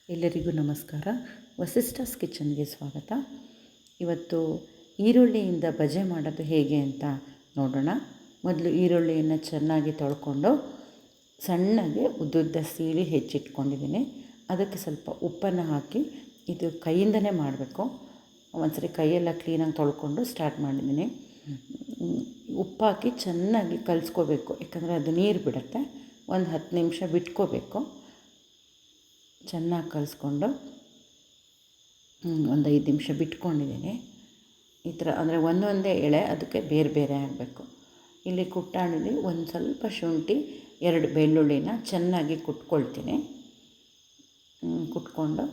ಎಲ್ಲರಿಗೂ ನಮಸ್ಕಾರ. ವಸಿಷ್ಠಸ್ ಕಿಚನ್ಗೆ ಸ್ವಾಗತ. ಇವತ್ತು ಈರುಳ್ಳಿಯಿಂದ ಬಜೆ ಮಾಡೋದು ಹೇಗೆ ಅಂತ ನೋಡೋಣ. ಮೊದಲು ಈರುಳ್ಳಿಯನ್ನು ಚೆನ್ನಾಗಿ ತೊಳ್ಕೊಂಡು ಸಣ್ಣಗೆ ಉದ್ದುದ್ದ ಸೀಳಿ ಹೆಚ್ಚಿಟ್ಕೊಂಡಿದ್ದೀನಿ. ಅದಕ್ಕೆ ಸ್ವಲ್ಪ ಉಪ್ಪನ್ನು ಹಾಕಿ, ಇದು ಕೈಯಿಂದನೇ ಮಾಡಬೇಕು. ಒಂದ್ಸರಿ ಕೈಯೆಲ್ಲ ಕ್ಲೀನಾಗಿ ತೊಳ್ಕೊಂಡು ಸ್ಟಾರ್ಟ್ ಮಾಡಿದ್ದೀನಿ. ಉಪ್ಪು ಹಾಕಿ ಚೆನ್ನಾಗಿ ಕಲಿಸ್ಕೋಬೇಕು, ಯಾಕಂದರೆ ಅದು ನೀರು ಬಿಡುತ್ತೆ. ಒಂದು 10 ನಿಮಿಷ ಬಿಟ್ಕೋಬೇಕು. ಚೆನ್ನಾಗಿ ಕಲಿಸ್ಕೊಂಡು ಒಂದು 5 ನಿಮಿಷ ಬಿಟ್ಕೊಂಡಿದ್ದೀನಿ. ಈ ಥರ ಅಂದರೆ ಒಂದೊಂದೇ ಎಳೆ ಅದಕ್ಕೆ ಬೇರೆ ಬೇರೆ ಆಗಬೇಕು. ಇಲ್ಲಿ ಕುಟ್ಟಾಣಿಲಿ ಒಂದು ಸ್ವಲ್ಪ ಶುಂಠಿ, 2 ಬೆಳ್ಳುಳ್ಳಿನ ಚೆನ್ನಾಗಿ ಕುಟ್ಕೊಳ್ತೀನಿ. ಕುಟ್ಕೊಂಡು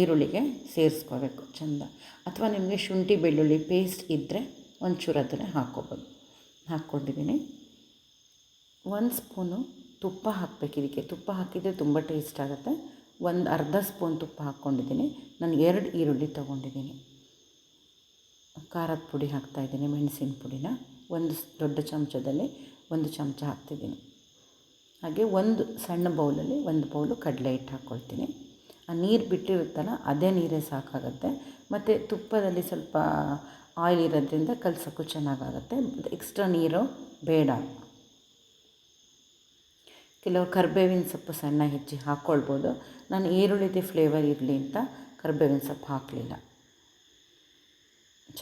ಈರುಳ್ಳಿಗೆ ಸೇರಿಸ್ಕೋಬೇಕು ಚೆಂದ. ಅಥವಾ ನಿಮಗೆ ಶುಂಠಿ ಬೆಳ್ಳುಳ್ಳಿ ಪೇಸ್ಟ್ ಇದ್ದರೆ ಒಂಚೂರು ಅದನ್ನು ಹಾಕ್ಕೋಬೋದು. ಹಾಕ್ಕೊಂಡಿದ್ದೀನಿ. 1 ಸ್ಪೂನು ತುಪ್ಪ ಹಾಕಬೇಕು. ಇದಕ್ಕೆ ತುಪ್ಪ ಹಾಕಿದರೆ ತುಂಬ ಟೇಸ್ಟ್ ಆಗುತ್ತೆ. ಒಂದು ಅರ್ಧ ಸ್ಪೂನ್ ತುಪ್ಪ ಹಾಕ್ಕೊಂಡಿದ್ದೀನಿ. ನಾನು 2 ಈರುಳ್ಳಿ ತೊಗೊಂಡಿದ್ದೀನಿ. ಖಾರದ ಪುಡಿ ಹಾಕ್ತಾಯಿದ್ದೀನಿ, ಮೆಣಸಿನ ಪುಡಿನ ಒಂದು ದೊಡ್ಡ ಚಮಚದಲ್ಲಿ 1 ಚಮಚ ಹಾಕ್ತಿದ್ದೀನಿ. ಹಾಗೆ ಒಂದು ಸಣ್ಣ ಬೌಲಲ್ಲಿ 1 ಬೌಲು ಕಡಲೆ ಹಿಟ್ಟು ಹಾಕ್ಕೊಳ್ತೀನಿ. ಆ ನೀರು ಬಿಟ್ಟಿರುತ್ತಲ್ಲ ಅದೇ ನೀರೇ ಸಾಕಾಗುತ್ತೆ. ಮತ್ತು ತುಪ್ಪದಲ್ಲಿ ಸ್ವಲ್ಪ ಆಯಿಲ್ ಇರೋದ್ರಿಂದ ಕಲಸೋಕ್ಕೂ ಚೆನ್ನಾಗಾಗುತ್ತೆ. ಎಕ್ಸ್ಟ್ರಾ ನೀರು ಬೇಡ. ಕೆಲವರು ಕರಿಬೇವಿನ ಸೊಪ್ಪು ಸಣ್ಣ ಹೆಚ್ಚಿ ಹಾಕ್ಕೊಳ್ಬೋದು. ನಾನು ಈರುಳ್ಳಿದೆ ಫ್ಲೇವರ್ ಇರಲಿ ಅಂತ ಕರಿಬೇವಿನ ಸೊಪ್ಪು ಹಾಕಲಿಲ್ಲ.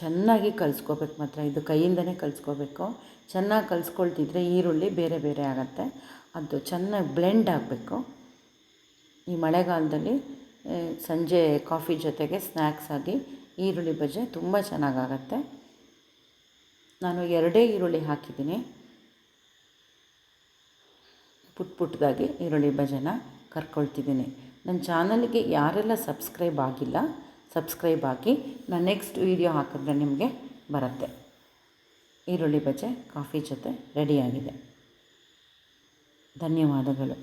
ಚೆನ್ನಾಗಿ ಕಲಿಸ್ಕೋಬೇಕು. ಮಾತ್ರ ಇದು ಕೈಯಿಂದನೇ ಕಲಿಸ್ಕೋಬೇಕು. ಚೆನ್ನಾಗಿ ಕಲಿಸ್ಕೊಳ್ತಿದ್ರೆ ಈರುಳ್ಳಿ ಬೇರೆ ಬೇರೆ ಆಗುತ್ತೆ. ಅದು ಚೆನ್ನಾಗಿ ಬ್ಲೆಂಡ್ ಆಗಬೇಕು. ಈ ಮಳೆಗಾಲದಲ್ಲಿ ಸಂಜೆ ಕಾಫಿ ಜೊತೆಗೆ ಸ್ನ್ಯಾಕ್ಸ್ ಆಗಿ ಈರುಳ್ಳಿ ಬಜೆ ತುಂಬ ಚೆನ್ನಾಗಾಗತ್ತೆ. ನಾನು 2 ಈರುಳ್ಳಿ ಹಾಕಿದ್ದೀನಿ. ಪುಟ್ಟದಾಗಿ ಈರುಳ್ಳಿ ಬಜೆನ ಕರ್ಕೊಳ್ತಿದ್ದೀನಿ. ನನ್ನ ಚಾನಲ್ಗೆ ಯಾರೆಲ್ಲ ಸಬ್ಸ್ಕ್ರೈಬ್ ಆಗಿಲ್ಲ, ಸಬ್ಸ್ಕ್ರೈಬ್ ಆಗಿ. ನಾನು ನೆಕ್ಸ್ಟ್ ವೀಡಿಯೋ ಹಾಕಿದ್ರೆ ನಿಮಗೆ ಬರುತ್ತೆ. ಈರುಳ್ಳಿ ಬಜೆ ಕಾಫಿ ಜೊತೆ ರೆಡಿಯಾಗಿದೆ. ಧನ್ಯವಾದಗಳು.